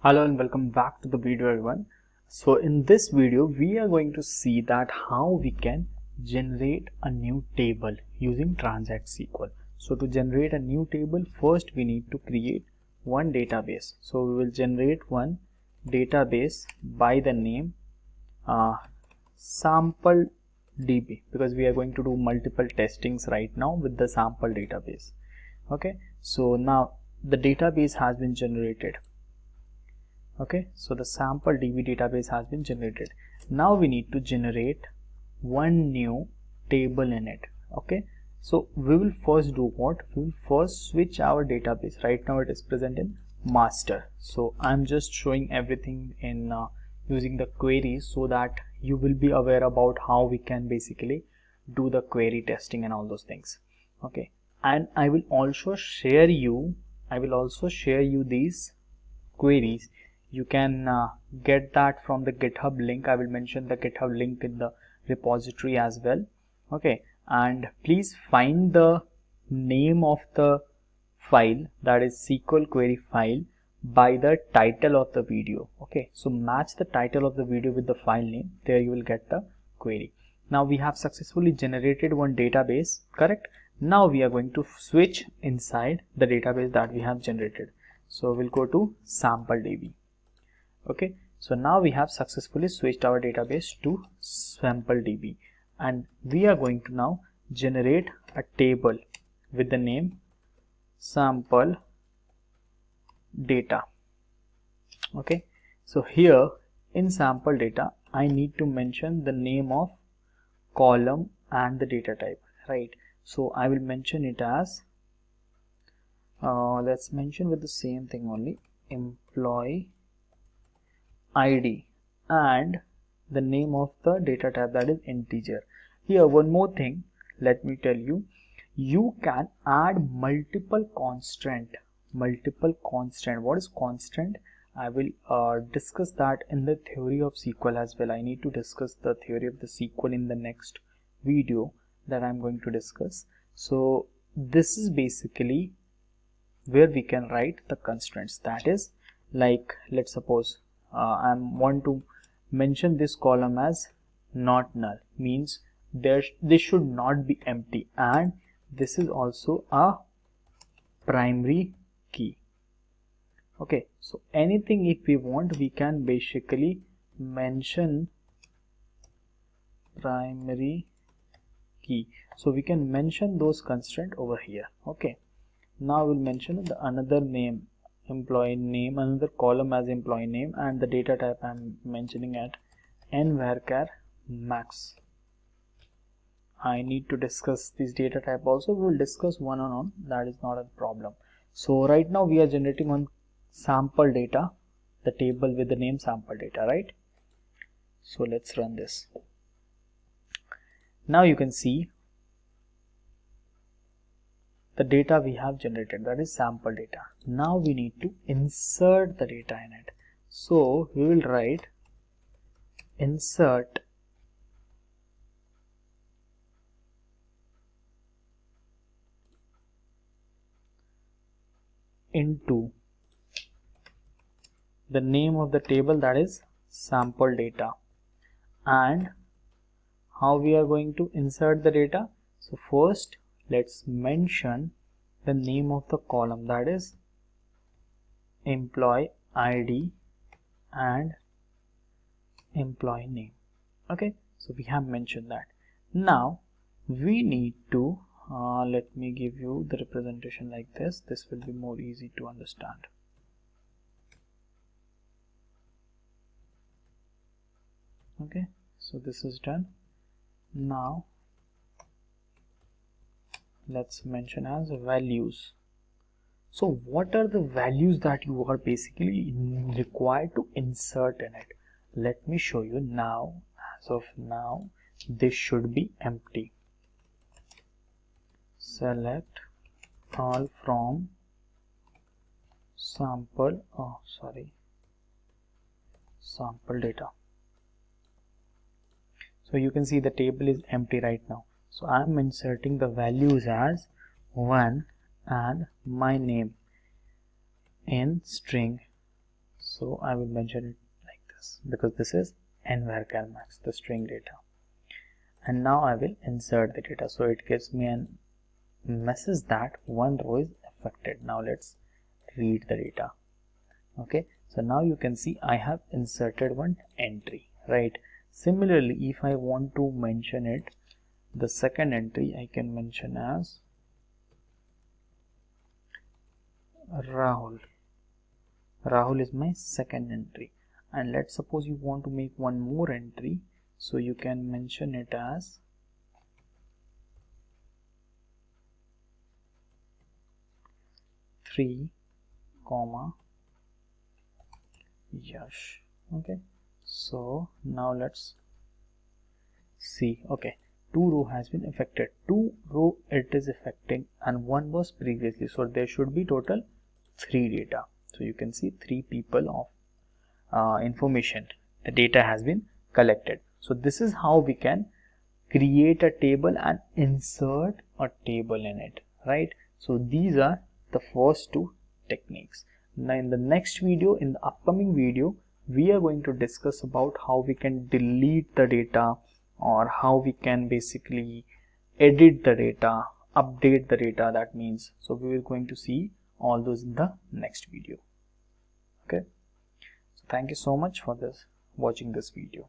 Hello and welcome back to the video everyone. So in this video we are going to see that how we can generate a new table using Transact SQL. So to generate a new table, first we need to create one database. So we will generate one database by the name sample DB, because we are going to do multiple testings right now with the sample database. Okay, so now the database has been generated. Okay, so the sample DB database has been generated. Now we need to generate one new table in it. Okay, so we will first do what? We will first switch our database. Right now it is present in master. So I'm just showing everything in using the query so that you will be aware about how we can basically do the query testing and all those things. Okay, and I will also share you these queries. You can get that from the GitHub link. I will mention the GitHub link in the repository as well. Okay, and please find the name of the file, that is SQL query file, by the title of the video. Okay, so match the title of the video with the file name. There you will get the query. Now we have successfully generated one database, correct? Now we are going to switch inside the database that we have generated. So we'll go to sample DB. Okay, so now we have successfully switched our database to sample DB, and we are going to now generate a table with the name sample data. Okay, so here in sample data I need to mention the name of column and the data type, right? So I will mention it as let's mention with the same thing only, employee ID, and the name of the data type, that is integer. Here one more thing, let me tell you, you can add multiple constant. What is constant? I will discuss that in the theory of SQL as well. I need to discuss the theory of the SQL in the next video that I'm going to discuss. So this is basically where we can write the constraints. That is, like, let's suppose I want to mention this column as not null, means this should not be empty, and this is also a primary key. Okay, so anything if we want, we can basically mention primary key. So we can mention those constraints over here. Okay, now we'll mention another name, employee name, another column as employee name, and the data type I'm mentioning at n_varchar max. I need to discuss this data type also. We'll discuss one on one, that is not a problem. So right now we are generating on sample data, the table with the name sample data, right? So let's run this. Now you can see the data we have generated, that is sample data. Now we need to insert the data in it. So we will write insert into the name of the table, that is sample data. And how we are going to insert the data? So first let's mention the name of the column, that is employee ID and employee name. Okay, so we have mentioned that. Now we need to let me give you the representation like this. This will be more easy to understand. Okay, so this is done. Now let's mention as values. So what are the values that you are basically required to insert in it? Let me show you now. As of now, this should be empty. Select all from sample data. So you can see the table is empty right now. So I am inserting the values as 1 and my name in string. So I will mention it like this because this is nvarchar max, the string data. And now I will insert the data. So it gives me a message that one row is affected. Now let's read the data. Okay, so now you can see I have inserted one entry, right? Similarly, if I want to mention it, the second entry I can mention as Rahul. Rahul is my second entry. And let's suppose you want to make one more entry, so you can mention it as three, Yash. Okay, so now let's see. Okay, 2 row has been affected, 2 row it is affecting, and 1 was previously, so there should be total 3 data. So you can see 3 people of information, the data has been collected. So this is how we can create a table and insert a table in it, right? So these are the first 2 techniques. Now in the next video, in the upcoming video, we are going to discuss about how we can delete the data, or how we can basically edit the data, update the data, that means. So we are going to see all those in the next video. Okay, so thank you so much for watching this video.